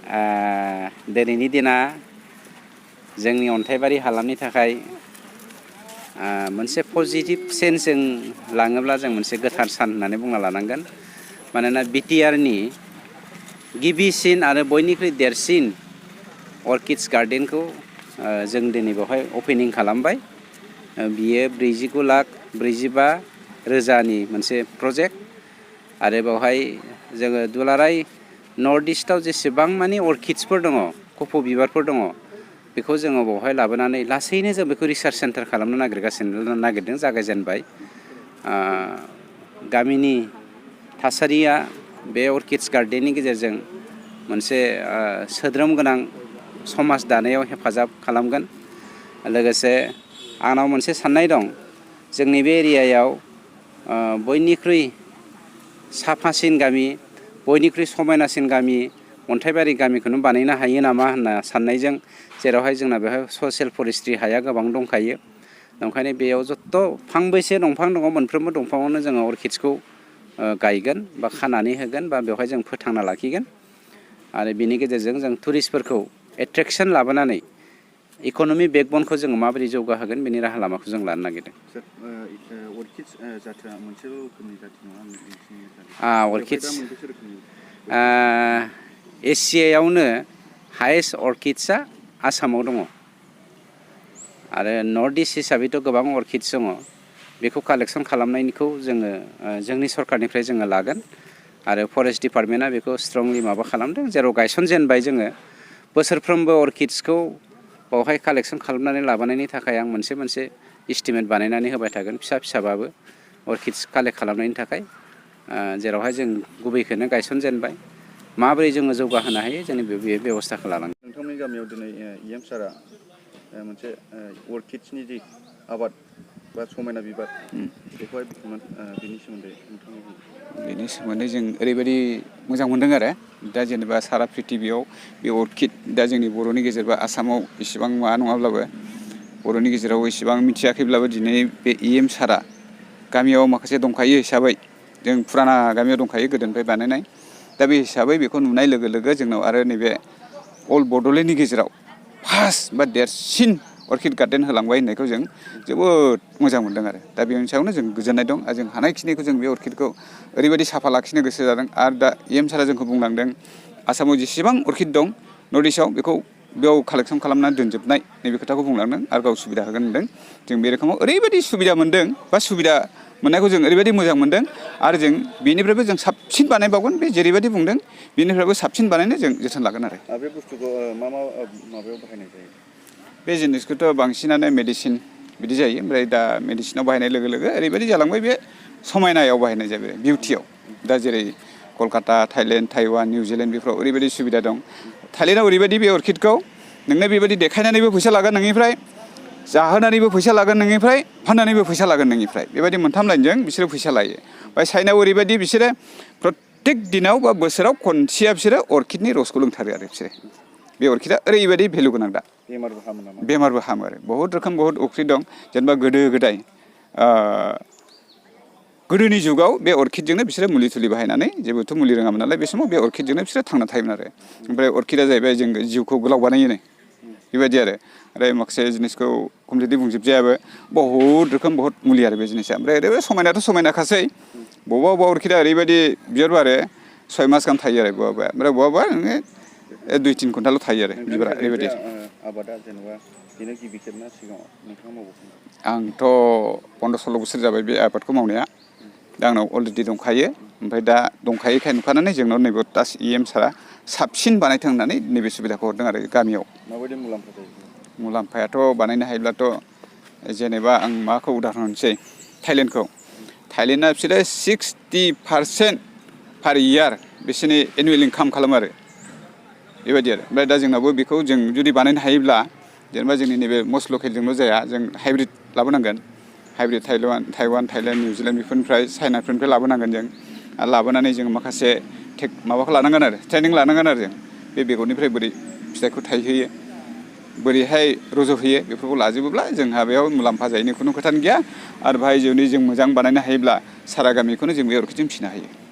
दिनैनि दिना जोंनि अन्थाइबारि हालामनि थाखाय मोनसे पजिटिभ सेन्सजों लाङोब्ला जों मोनसे गोथार सान होननानै बुंना लानांगोन। मानोना BTRनि गिबिसिन आरो बयनिख्रुइ देरसिन अर्किड्स गार्डेनखौ जों दिनै बेवहाय अपेनिं खालामबाय। बियो 49,45,000 मोनसे प्रजेक्ट आरो बेवहाय जोङो दुलाराय नर्थ इस्टआव जेसेबां मानि अर्किड्सफोर दङ, कफ' बिबारफोर दङ, बेखौ जोङो बेवहाय लाबोनानै लासैनो जों बेखौ रिसार्च सेन्टार खालामनो नागिरदों, जागायजेनबाय। गामिनि थासारिया बे अर्किड्स गार्डेननि गेजेरजों मोनसे सोद्रोम गोनां समाज दानायाव हेफाजाब खालामगोन। लोगोसे आंनाव मोनसे साननाय दं, जोंनि बे एरियायाव बयनिख्रुइ साफासिन गामि, बयनिख्रुइ समायनासिन गामि, अन्थाइबारि गामिखौनो बानायनो हायो नामा होनना साननायजों, जेरावहाय जोंना बेवहाय ससियेल फरेस्ट्रि हाया गोबां दंखायो। ओंखायनो बेयाव जत्थ' फांबेसे दंफां दङ, मोनफ्रोमबो दंफाङावनो जोङो अर्किड्सखौ गायगोन बा खानानै होगोन बा बेवहाय जों फोथांना लाखिगोन। आरो बिनि गेजेरजों जों टुरिस्टफोरखौ एट्रेक्सन लाबोनानै इक'नमि बेकबनखौ जोङो माबोरै जौगाहोगोन बेनि राहा लामाखौ जों लानो नागिरदों। अर्किड्स जाथोआ मोनसेल' रोखोमनि जाथि नङा? अर्किड्स एसियायावनो हायेस्ट अर्किड्सआ आसामाव दङ। आरो नर्थ इस्ट हिसाबैथ' गोबां अर्किड्स दङ। बेखौ कालेक्सन खालामनायखौ जोङो जोंनि सरकारनिफ्राय जोङो लागोन। आरो फरेस्ट डिपार्टमेन्टआ बेखौ स्ट्रंलि माबा खालामदों, जेराव गायसनजेनबाय जोङो बोसोरफ्रोमबो अर्किड्सखौ बावहाय कालेक्सन खालामनानै लाबोनायनि थाखाय आं मोनसे इस्टिमेट बानायनानै होबाय थागोन, फिसाबाबो अर्किड्स कालेक्ट खालामनायनि थाखाय। जेरावहाय जों गुबैखौनो गायसनजेनबाय, माबोरै जोङो जौगाहोनो हायो जोंनि बे बेब'स्थाखौ लानांगोन। नोंथांमोननि गामियाव दिनै EM सारआ मोनसे अर्किड्सनि जि आबाद बा समायना बिबार, बेखौहाय बेनि सोमोन्दै नोंथांमोन? बेनि सोमोन्दै जों ओरैबायदि मोजां मोनदों आरो दा जेनेबा सारा प्रिथिबियाव बे अर्किड दा जोंनि बर'नि गेजेर बा आसामाव इसेबां माबा नङाब्लाबो, बर'नि गेजेराव इसेबां मिथियाखैब्लाबो दिनै बे EM सारआ गामियाव माखासे दंखायो हिसाबै, जों फुराना गामियाव दंखायो गोदोनिफ्राय बानायनाय। दा बे हिसाबै बेखौ नुनाय लोगो लोगो जोंनाव आरो नैबे अल बड'लेण्डनि गेजेराव फार्स्ट बा देरसिन अर्किड गार्डेन होलांबाय होननायखौ जों जोबोद मोजां मोनदों आरो दा बेनि सायावनो जों गोजोननाय दं। आरो जों हानायखिनिखौ जों बे अर्किडखौ ओरैबायदि साफा लाखिनो गोसो जादों। आरो दा EM सारआ जोंखौ बुंलांदों, आसामाव जेसेबां अर्किड दं नर्थ इस्टआव, बेखौ बेयाव कालेक्सन खालामनानै दोनजोबनाय नैबे खोथाखौ बुंलांदों आरो गाव सुबिदा होगोन होनदों। जों बे रोखोमाव ओरैबायदि सुबिदा मोनदों बा सुबिदा मोननायखौ जों ओरैबायदि मोजां मोनदों। आरो जों बेनिफ्रायबो जों साबसिन बानायबावगोन, बे जेरैबायदि बुंदों बेनिफ्रायबो साबसिन बानायनो जों जोथोन लागोन आरो। बे बुस्थुखौ मा माबायाव बाहायनाय जायो? बे जिनिसखौथ' बांसिनानो मेडिसिन बिदि जायो। ओमफ्राय दा मेडिसिनाव बाहायनाय लोगो लोगो ओरैबायदि जालांबाय, बे समायनायाव बाहायनाय जाबाय, बिउटियाव। दा जेरै कलकाता, थाइलेण्ड, टाइवान, निउजिलेण्ड बेफोराव ओरैबायदि सुबिदा दं। थाइलेण्डआव ओरैबायदि बे अर्किडखौ नोंनो बेबायदि देखायनानैबो फैसा लागोन नोंनिफ्राय, जाहोनानैबो फैसा लागोन नोंनिफ्राय, फाननानैबो फैसा लागोन नोंनिफ्राय। बेबायदि मोनथाम लाइनजों बिसोरो फैसा लायो। ओमफ्राय चाइनायाव ओरैबायदि बिसोरो प्रत्येक दिनाव बा बोसोराव खनसेया बिसोरो अर्किडनि रसखौ लोंथारो आरो बिसोरो। बे अर्किडआ ओरैबायदि भेलु गोनां दा। बेमारबो हामो नामा? बेमारबो हामो आरो बहुत रोखोम बहुत अर्किड दं। जेनेबा गोदो गोदाय गोदोनि जुगाव बे अर्किडजोंनो बिसोरो मुलि थुलि बाहायनानै, जेबोथ' मुलि रोङामोन नालाय बे समाव, बे अर्किडजोंनो बिसोरो थांना थायोमोन आरो। ओमफ्राय अर्किडआ जाहैबाय जों जिउखौ गोलाव बानायोनो, बेबायदि आरो माखासे जिनिसखौ कमप्लिटलि बुंजोबजायाबो, बहुत रोखोम बहुत मुलि आरो बे जिनिसा। ओमफ्राय ओरैबायदि समायनायाथ' समायनाखासै, बबेबा अर्किडआ ओरैबायदि बिबार बारो 6 मास गाहाम थायो आरो बबेबा। ओमफ्राय बबेबा नोङो 2-3 घन्टाल' थायो आरो बिबारा ओरैबायदि। आबादा जेनेबा बेनो गिबि खेबना सिगाङाव नोंथाङा मावबोखांबाय? आंथ' 15-16 बोसोर जाबाय बे आबादखौ मावनाया। दा आंनाव अलरेडि दंखायो। ओमफ्राय दा दंखायोखाय नुखानानै जोंनाव नैबे दास EM सारआ साबसिन बानायथों होननानै नैबे सुबिदाखौ हरदों आरो गामियाव। माबायदि मुलाम्फा जायो? मुलाम्फायाथ' बानायनो हायोब्लाथ' जेनेबा आं माखौ उदाहरन होनोसै, थाइलेण्डआ बिसोरो 60% पार इयार बिसोरनि एनुवेल इनकाम खालामो आरो बेबायदि आरो। ओमफ्राय दा जोंनावबो बेखौ जों जुदि बानायनो हायोब्ला, जेनेबा जोंनि नैबे मस्ट लकेलजोंल' जाया, जों हाइब्रिद लाबोनांगोन। हाइब्रिद टाइवान, थाइलेण्ड, निउजिलेण्ड बेफोरनिफ्राय, चाइनाफोरनिफ्राय लाबोनांगोन जों। आरो लाबोनानै जों माखासे माबाखौ लानांगोन आरो ट्रेनिं लानांगोन आरो जों बे बेगरनिफ्राय बोरै फिथाइखौ थायहोयो, बोरैहाय रज'होयो, बेफोरखौ लाजोबोब्ला जोंहा बेयाव मुलाम्फा जायैनि खुनु खोथानो गैया। आरो बाहाय जुदि जों मोजां बानायनो हायोब्ला सारा गामिखौनो जों बे अर्किडजों फिसिनो हायो।